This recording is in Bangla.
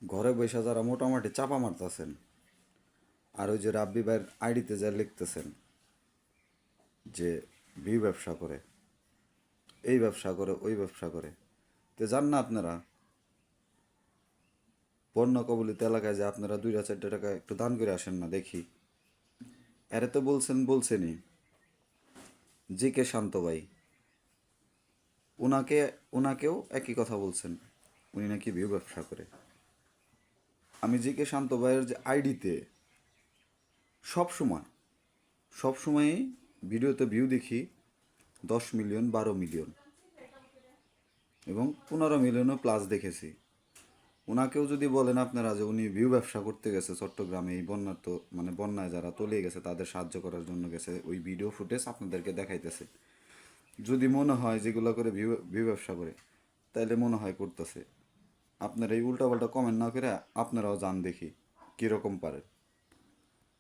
ঘরে বসে যারা মোটামুটি চাপা মারতেছেন আর ওই যে রাব্বি ভাইয়ের আইডিতে যা লিখতেছেন যে ভিউ ব্যবসা করে, এই ব্যবসা করে, ওই ব্যবসা করে, তো যান না আপনারা বন্যা কবলিত এলাকায়, যে আপনারা 2-4 টাকা একটু দান করে আসেন না দেখি। এরে তো বলছেনই জি কে শান্ত ভাই, ওনাকে ওনাকেও একই কথা বলছেন, উনি নাকি ভিউ ব্যবসা করে। আমি জি কে শান্ত ভাইয়ের যে আইডিতে সব সময় সবসময়ই ভিডিওতে ভিউ দেখি 10 মিলিয়ন, 12 মিলিয়ন এবং 15 মিলিয়নও প্লাস দেখেছি। ওনাকেও যদি বলেন আপনারা যে উনি ভিউ ব্যবসা করতে গেছে চট্টগ্রামে, এই বন্যার তো মানে বন্যায় যারা তলিয়ে গেছে তাদের সাহায্য করার জন্য গেছে, ওই ভিডিও ফুটেজ আপনাদেরকে দেখাইতেছে। যদি মনে হয় যেগুলো করে ভিউ ভিউ ব্যবসা করে, তাইলে মনে হয় করতেছে। আপনারা এই উল্টাপাল্টা কমেন্ট না করে আপনারাও জান দেখি কীরকম পারেন।